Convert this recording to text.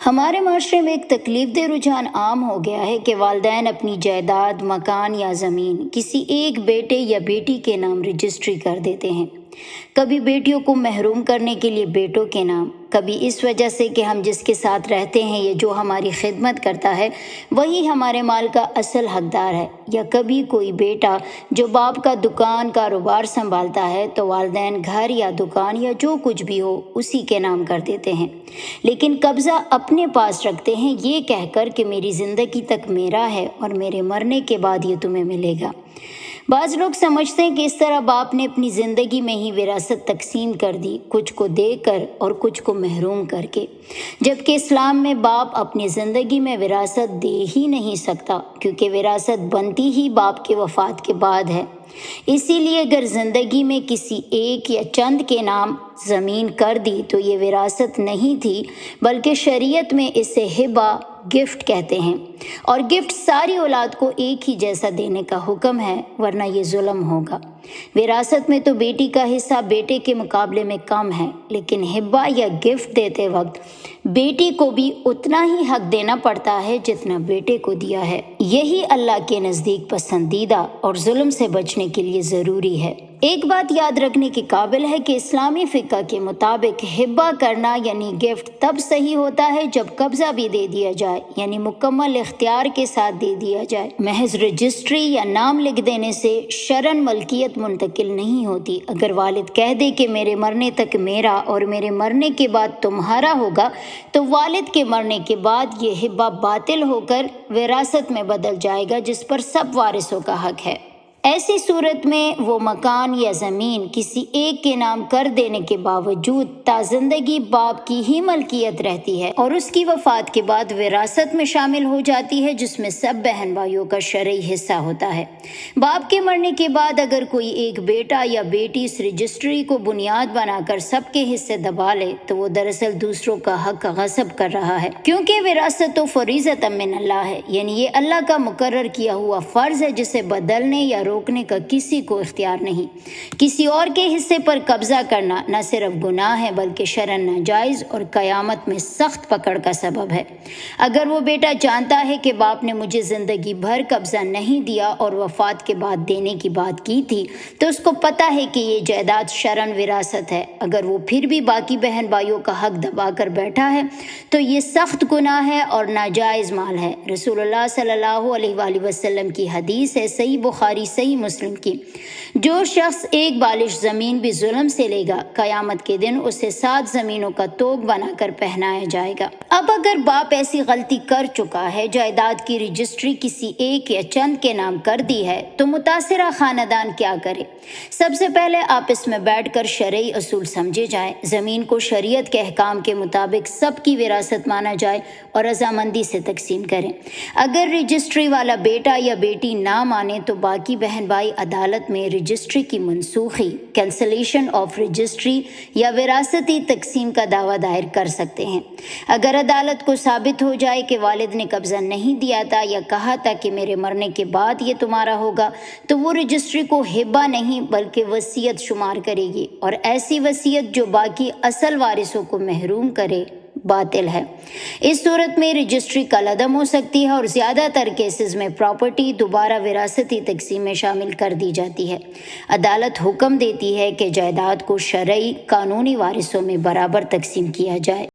ہمارے معاشرے میں ایک تکلیف دہ رجحان عام ہو گیا ہے کہ والدین اپنی جائیداد، مکان یا زمین کسی ایک بیٹے یا بیٹی کے نام رجسٹری کر دیتے ہیں۔ کبھی بیٹیوں کو محروم کرنے کے لیے بیٹوں کے نام، کبھی اس وجہ سے کہ ہم جس کے ساتھ رہتے ہیں یا جو ہماری خدمت کرتا ہے وہی ہمارے مال کا اصل حقدار ہے، یا کبھی کوئی بیٹا جو باپ کا دکان کاروبار سنبھالتا ہے تو والدین گھر یا دکان یا جو کچھ بھی ہو اسی کے نام کر دیتے ہیں، لیکن قبضہ اپنے پاس رکھتے ہیں یہ کہہ کر کہ میری زندگی تک میرا ہے اور میرے مرنے کے بعد یہ تمہیں ملے گا۔ بعض لوگ سمجھتے ہیں کہ اس طرح باپ نے اپنی زندگی میں ہی وراثت تقسیم کر دی، کچھ کو دے کر اور کچھ کو محروم کر کے، جبکہ اسلام میں باپ اپنی زندگی میں وراثت دے ہی نہیں سکتا، کیونکہ وراثت بنتی ہی باپ کے وفات کے بعد ہے۔ اسی لیے اگر زندگی میں کسی ایک یا چند کے نام زمین کر دی تو یہ وراثت نہیں تھی، بلکہ شریعت میں اسے ہبہ، گفٹ کہتے ہیں، اور گفٹ ساری اولاد کو ایک ہی جیسا دینے کا حکم ہے، ورنہ یہ ظلم ہوگا۔ وراثت میں تو بیٹی کا حصہ بیٹے کے مقابلے میں کم ہے، لیکن ہبہ یا گفٹ دیتے وقت بیٹی کو بھی اتنا ہی حق دینا پڑتا ہے جتنا بیٹے کو دیا ہے۔ یہی اللہ کے نزدیک پسندیدہ اور ظلم سے بچنے کے لیے ضروری ہے۔ ایک بات یاد رکھنے کے قابل ہے کہ اسلامی فقہ کے مطابق ہبہ کرنا یعنی گفٹ تب صحیح ہوتا ہے جب قبضہ بھی دے دیا جائے، یعنی مکمل اختیار کے ساتھ دے دیا جائے۔ محض رجسٹری یا نام لکھ دینے سے شرعاً ملکیت منتقل نہیں ہوتی۔ اگر والد کہہ دے کہ میرے مرنے تک میرا اور میرے مرنے کے بعد تمہارا ہوگا، تو والد کے مرنے کے بعد یہ ہبہ باطل ہو کر وراثت میں بدل جائے گا جس پر سب وارثوں کا حق ہے۔ ایسی صورت میں وہ مکان یا زمین کسی ایک کے نام کر دینے کے باوجود تا زندگی باپ کی ہی ملکیت رہتی ہے اور اس کی وفات کے بعد وراثت میں شامل ہو جاتی ہے، جس میں سب بہن بھائیوں کا شرعی حصہ ہوتا ہے۔ باپ کے مرنے کے بعد اگر کوئی ایک بیٹا یا بیٹی اس رجسٹری کو بنیاد بنا کر سب کے حصے دبا لے تو وہ دراصل دوسروں کا حق غصب کر رہا ہے، کیونکہ وراثت تو فریضۃ من اللہ ہے، یعنی یہ اللہ کا مقرر کیا ہوا فرض ہے جسے بدلنے یا روکنے کا کسی کو اختیار نہیں۔ کسی اور کے حصے پر قبضہ کرنا نہ صرف گناہ ہے بلکہ شرعاً ناجائز اور قیامت میں سخت پکڑ کا سبب ہے۔ اگر وہ بیٹا جانتا ہے کہ باپ نے مجھے زندگی بھر قبضہ نہیں دیا اور وفات کے بعد دینے کی بات کی تھی، تو اس کو پتہ ہے کہ یہ جائیداد شرعاً وراثت ہے، اگر وہ پھر بھی باقی بہن بھائیوں کا حق دبا کر بیٹھا ہے تو یہ سخت گناہ ہے اور ناجائز مال ہے۔ رسول اللہ صلی اللہ علیہ وآلہ وسلم کی حدیث ہے، صحیح بخاری صحیح مسلم کی، جو شخص ایک بالش زمین بھی ظلم سے لے گا، قیامت کے دن اسے 7 زمینوں کا توگ بنا کر پہنایا جائے گا۔ اب اگر باپ ایسی غلطی کر چکا ہے، جائیداد کی رجسٹری کسی ایک یا چند کے نام کر دی ہے، تو متاثرہ خاندان کیا کرے؟ سب سے پہلے آپس میں بیٹھ کر شرعی اصول سمجھے جائیں، زمین کو شریعت کے احکام کے مطابق سب کی وراثت مانا جائے اور رضامندی سے تقسیم کریں۔ اگر رجسٹری والا بیٹا یا بیٹی نہ مانے تو باقی بہن بھائی عدالت میں رجسٹری کی منسوخی، کینسلیشن آف رجسٹری یا وراثتی تقسیم کا دعویٰ دائر کر سکتے ہیں۔ اگر عدالت کو ثابت ہو جائے کہ والد نے قبضہ نہیں دیا تھا یا کہا تھا کہ میرے مرنے کے بعد یہ تمہارا ہوگا، تو وہ رجسٹری کو ہبہ نہیں بلکہ وصیت شمار کرے گی، اور ایسی وصیت جو باقی اصل وارثوں کو محروم کرے باطل ہے۔ اس صورت میں رجسٹری کالعدم ہو سکتی ہے اور زیادہ تر کیسز میں پراپرٹی دوبارہ وراثتی تقسیم میں شامل کر دی جاتی ہے۔ عدالت حکم دیتی ہے کہ جائیداد کو شرعی قانونی وارثوں میں برابر تقسیم کیا جائے۔